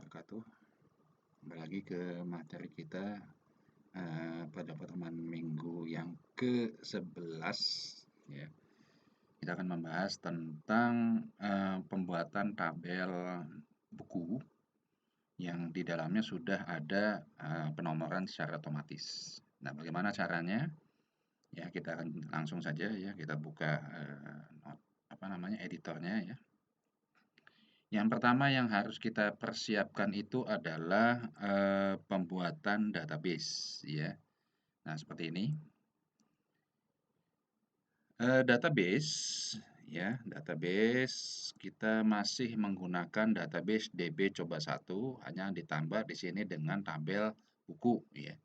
wabarakatuh. Kembali lagi ke materi kita pada pertemuan minggu yang ke-11 ya. Kita akan membahas tentang pembuatan tabel buku yang di dalamnya sudah ada penomoran secara otomatis. Nah, bagaimana caranya? Ya, kita akan langsung saja ya kita buka editornya ya. Yang pertama yang harus kita persiapkan itu adalah pembuatan database ya. Nah, seperti ini. Database ya, database kita masih menggunakan database DB coba 1 hanya ditambah di sini dengan tabel buku ya.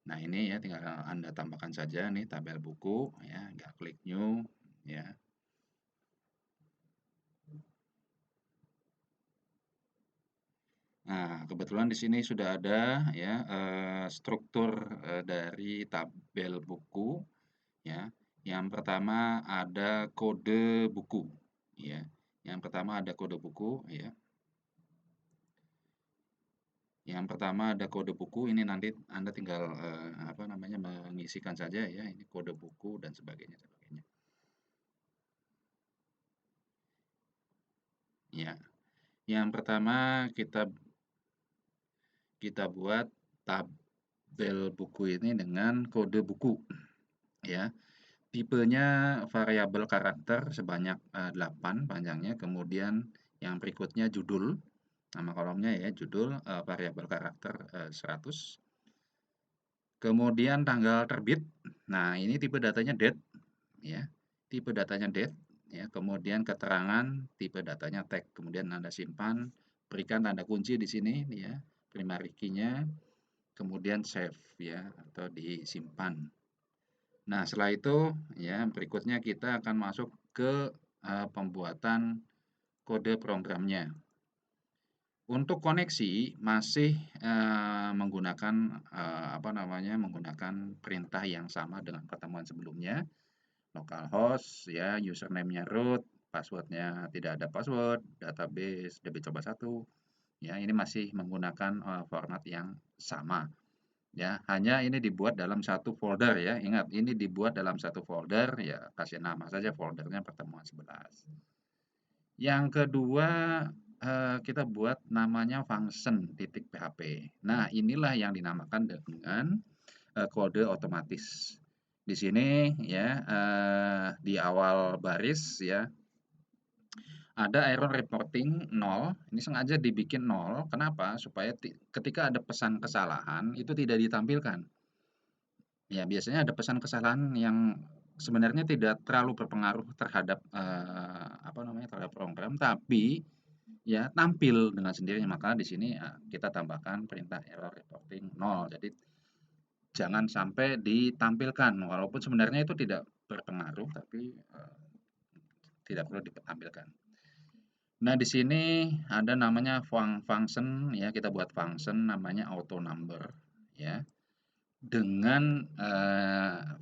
Nah, ini ya tinggal Anda tambahkan saja nih tabel buku ya, nggak klik new ya. Nah, kebetulan di sini sudah ada ya struktur dari tabel buku ya. Yang pertama ada kode buku ya. Yang pertama ada kode buku ya. Yang pertama ada kode buku, ini nanti Anda tinggal mengisikan saja ya, ini kode buku dan sebagainya. Ya. Yang pertama kita buat tabel buku ini dengan kode buku ya. Tipenya variabel karakter sebanyak 8 panjangnya, kemudian yang berikutnya judul, nama kolomnya ya judul variabel karakter 100. Kemudian tanggal terbit. Nah, ini tipe datanya date ya. Tipe datanya date ya. Kemudian keterangan tipe datanya tag. Kemudian Anda simpan, berikan tanda kunci di sini ya, primary key-nya, kemudian save ya atau disimpan. Nah, setelah itu ya berikutnya kita akan masuk ke pembuatan kode programnya. Untuk koneksi masih menggunakan menggunakan perintah yang sama dengan pertemuan sebelumnya. Localhost ya, username-nya root, password-nya tidak ada password, database DB coba 1. Ya, ini masih menggunakan format yang sama. Ya, hanya ini dibuat dalam satu folder ya. Ingat, ini dibuat dalam satu folder ya, kasih nama saja foldernya pertemuan 11. Yang kedua kita buat namanya function.php. Nah, inilah yang dinamakan dengan kode otomatis. Di sini ya di awal baris ya ada error reporting 0. Ini sengaja dibikin 0. Kenapa? Supaya ketika ada pesan kesalahan itu tidak ditampilkan. Ya, biasanya ada pesan kesalahan yang sebenarnya tidak terlalu berpengaruh terhadap terhadap program, tapi ya tampil dengan sendirinya. Maka di sini kita tambahkan perintah error reporting 0. Jadi jangan sampai ditampilkan walaupun sebenarnya itu tidak berpengaruh, tapi tidak perlu ditampilkan. Nah, di sini ada namanya function ya, kita buat function namanya auto number ya. Dengan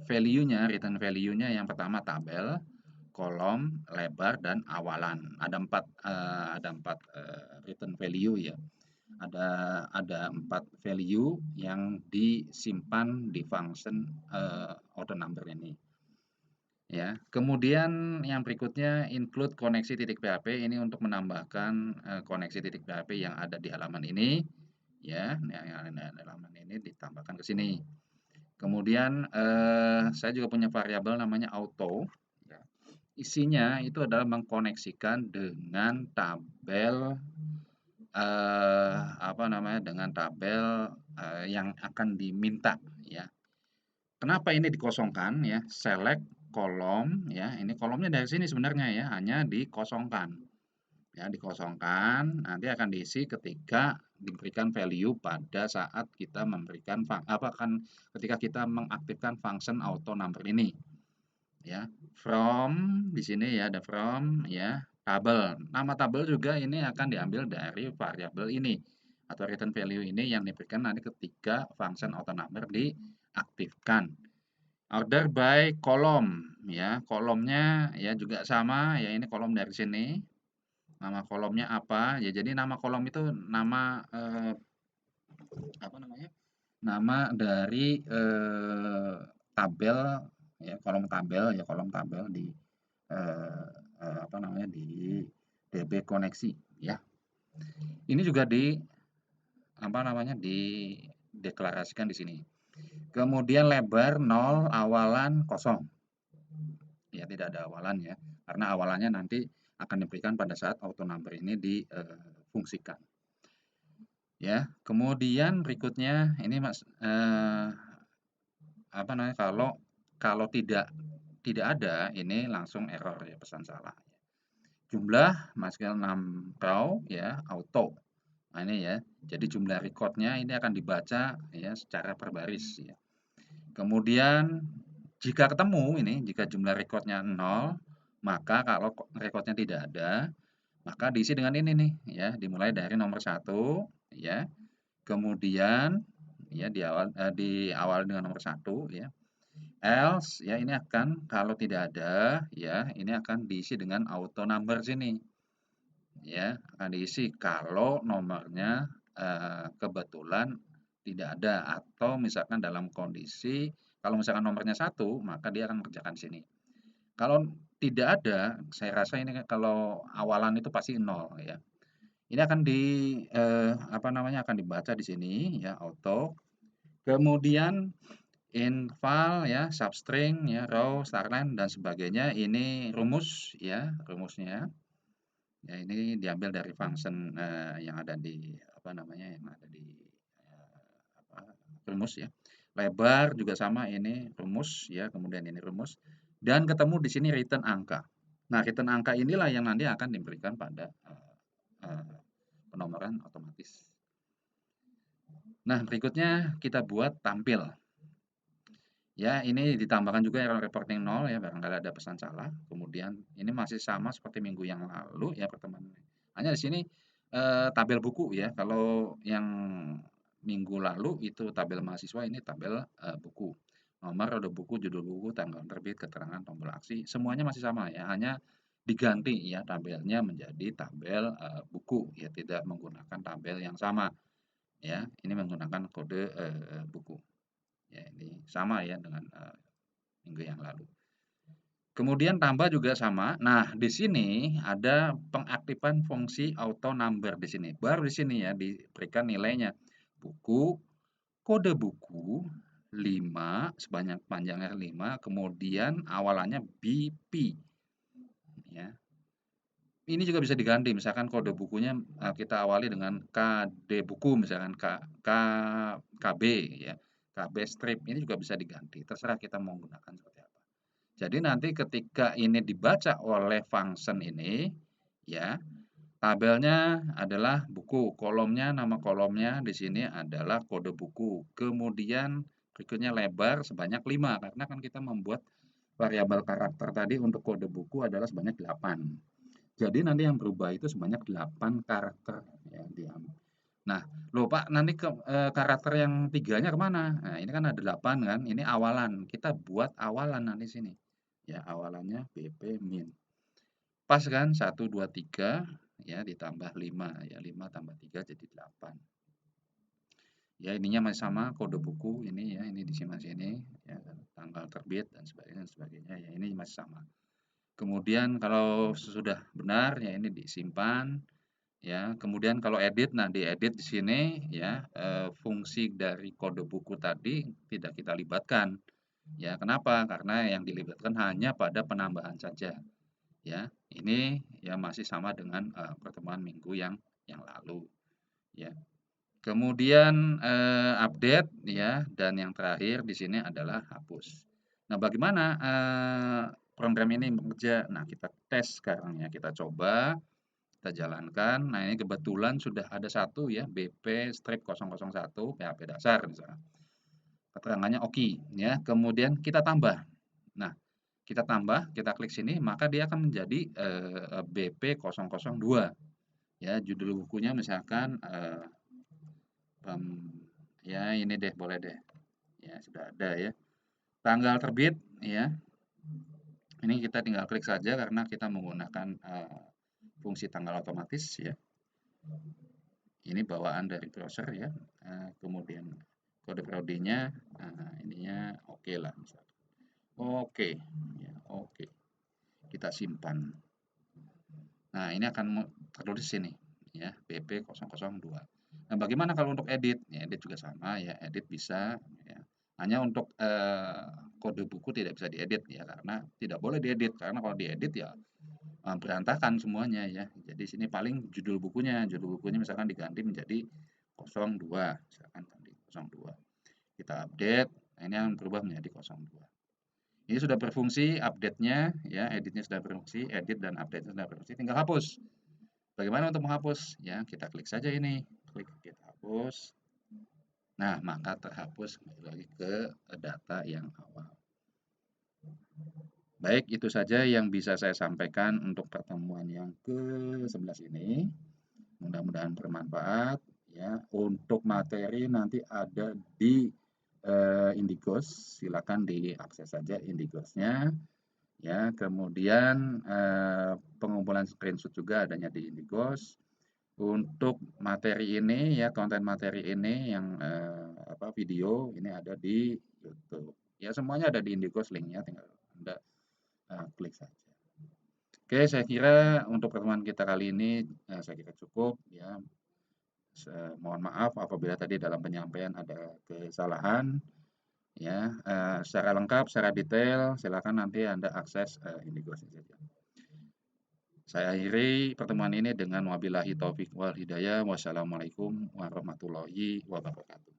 value-nya, return value-nya yang pertama tabel, kolom, lebar, dan awalan. Ada empat return value ya. Ada 4 value yang disimpan di function auto number ini. Ya, kemudian yang berikutnya include koneksi .php ini untuk menambahkan koneksi .php yang ada di halaman ini ya, yang ada di halaman ini ditambahkan ke sini. Kemudian saya juga punya variabel namanya auto ya. Isinya itu adalah mengkoneksikan dengan tabel yang akan diminta ya. Kenapa ini dikosongkan ya? Select kolom ya. Ini kolomnya dari sini sebenarnya ya, hanya dikosongkan. Ya, dikosongkan, nanti akan diisi ketika diberikan value pada saat kita memberikan ketika kita mengaktifkan function auto number ini. Ya, from di sini ya ada from ya, tabel. Nama tabel juga ini akan diambil dari variabel ini atau return value ini yang diberikan nanti ketika function auto number diaktifkan. Order by kolom ya, kolomnya ya juga sama ya, ini kolom dari sini. Nama kolomnya apa, ya jadi nama kolom itu nama, apa namanya, nama dari, tabel ya, kolom tabel di, eee apa namanya, di DB koneksi ya. Ini juga di apa namanya, dideklarasikan di sini. Kemudian lebar 0, awalan kosong. Ya, tidak ada awalan ya, karena awalannya nanti akan diberikan pada saat auto number ini difungsikan. Ya, kemudian berikutnya ini Mas, apa namanya, kalau tidak ada, ini langsung error ya, pesan salah. Jumlah masukkan 6 row ya, auto. Nah ini ya, jadi jumlah recordnya ini akan dibaca ya secara per baris ya. Kemudian jika ketemu ini, jika jumlah recordnya 0, maka kalau recordnya tidak ada, maka diisi dengan ini nih ya, dimulai dari nomor 1 ya. Kemudian ya diawali dengan nomor 1 ya. Else ya ini akan kalau tidak ada ya, ini akan diisi dengan auto number sini. Ya, akan diisi kalau nomornya kebetulan tidak ada atau misalkan dalam kondisi kalau misalkan nomornya 1 maka dia akan mengerjakan sini. Kalau tidak ada, saya rasa ini kalau awalan itu pasti 0 ya. Ini akan apa namanya, akan dibaca di sini ya, auto. Kemudian inval ya, substring ya, row, starline dan sebagainya, ini rumus ya, rumusnya. Ya ini diambil dari function, yang ada di apa namanya, yang ada di, apa, rumus ya. Lebar juga sama ini rumus ya, kemudian ini rumus dan ketemu di sini return angka. Nah, return angka inilah yang nanti akan diberikan pada, penomoran otomatis. Nah, berikutnya kita buat tampil. Ya, ini ditambahkan juga error reporting 0 ya, barangkali ada pesan salah. Kemudian ini masih sama seperti minggu yang lalu ya pertemuan. Hanya di sini tabel buku ya. Kalau yang minggu lalu itu tabel mahasiswa, ini tabel buku. Nomor, kode buku, judul buku, tanggal terbit, keterangan, tombol aksi, semuanya masih sama ya. Hanya diganti ya tabelnya menjadi tabel buku ya, tidak menggunakan tabel yang sama ya. Ini menggunakan kode buku. Ya, ini sama ya dengan minggu yang lalu. Kemudian tambah juga sama. Nah, di sini ada pengaktifan fungsi auto number di sini. Baru di sini ya diberikan nilainya. Buku, kode buku 5 sebanyak panjangnya 5, kemudian awalannya BP. Ya. Ini juga bisa diganti, misalkan kode bukunya kita awali dengan KD buku, misalkan KB ya, KB strip, ini juga bisa diganti, terserah kita mau gunakan seperti apa. Jadi nanti ketika ini dibaca oleh function ini, ya, tabelnya adalah buku, kolomnya, nama kolomnya di sini adalah kode buku, kemudian berikutnya lebar sebanyak 5, karena kan kita membuat variabel karakter tadi untuk kode buku adalah sebanyak 8. Jadi nanti yang berubah itu sebanyak 8 karakter ya diambil. Nah, loh Pak, nanti karakter yang 3-nya kemana? Nah, ini kan ada 8 kan, ini awalan. Kita buat awalan nanti sini. Ya, awalannya BP min. Pas kan? 1, 2, 3 ya ditambah 5 ya, 5 tambah 3 jadi 8. Ya, ininya masih sama kode buku ini ya, ini di sini ya, tanggal terbit dan sebagainya ya, ini masih sama. Kemudian kalau sudah benar ya ini disimpan ya. Kemudian kalau edit, nah diedit di sini ya fungsi dari kode buku tadi tidak kita libatkan. Ya, kenapa? Karena yang dilibatkan hanya pada penambahan saja. Ya, ini ya masih sama dengan pertemuan minggu yang lalu ya. Kemudian update ya, dan yang terakhir di sini adalah hapus. Nah, bagaimana program ini bekerja? Nah, kita tes sekarang ya, kita coba, kita jalankan. Nah, ini kebetulan sudah ada satu ya, BP strip 001 PHP dasar misalnya. Keterangannya oke ya. Kemudian kita tambah. Nah, kita tambah, kita klik sini, maka dia akan menjadi BP 002. Ya, judul bukunya misalkan ya ini deh, boleh deh. Ya, sudah ada ya. Tanggal terbit ya. Ini kita tinggal klik saja karena kita menggunakan fungsi tanggal otomatis ya. Ini bawaan dari browser ya. Kemudian kode prodinya, ininya oke lah misalnya. Oke, ya, oke. Kita simpan. Nah, ini akan tertulis sini ya, BP002. Nah, bagaimana kalau untuk edit? Ya, edit juga sama ya, edit bisa ya. Hanya untuk kode buku tidak bisa diedit ya, karena tidak boleh diedit, karena kalau diedit ya berantakan semuanya ya. Jadi sini paling judul bukunya misalkan diganti menjadi 02, misalkan ganti 02. Kita update, nah ini akan berubah menjadi 02. Ini sudah berfungsi, update-nya ya, editnya sudah berfungsi, edit dan update sudah berfungsi, tinggal hapus. Bagaimana untuk menghapus? Ya, kita klik saja ini, klik kita hapus. Nah, maka terhapus kembali lagi ke data yang awal. Baik, itu saja yang bisa saya sampaikan untuk pertemuan yang ke-11 ini. Mudah-mudahan bermanfaat ya. Untuk materi nanti ada di Indigos, silakan diakses saja Indigosnya ya. Kemudian pengumpulan screenshot juga adanya di Indigos. Untuk materi ini ya, konten materi ini yang video ini ada di YouTube. Ya, semuanya ada di Indigos linknya, tinggal Anda klik saja. Oke, saya kira untuk pertemuan kita kali ini saya kira cukup ya. Mohon maaf apabila tadi dalam penyampaian ada kesalahan ya. Secara lengkap, secara detail silakan nanti Anda akses Indigo saja. Saya akhiri pertemuan ini dengan wabillahi taufik wal hidayah. Wassalamualaikum warahmatullahi wabarakatuh.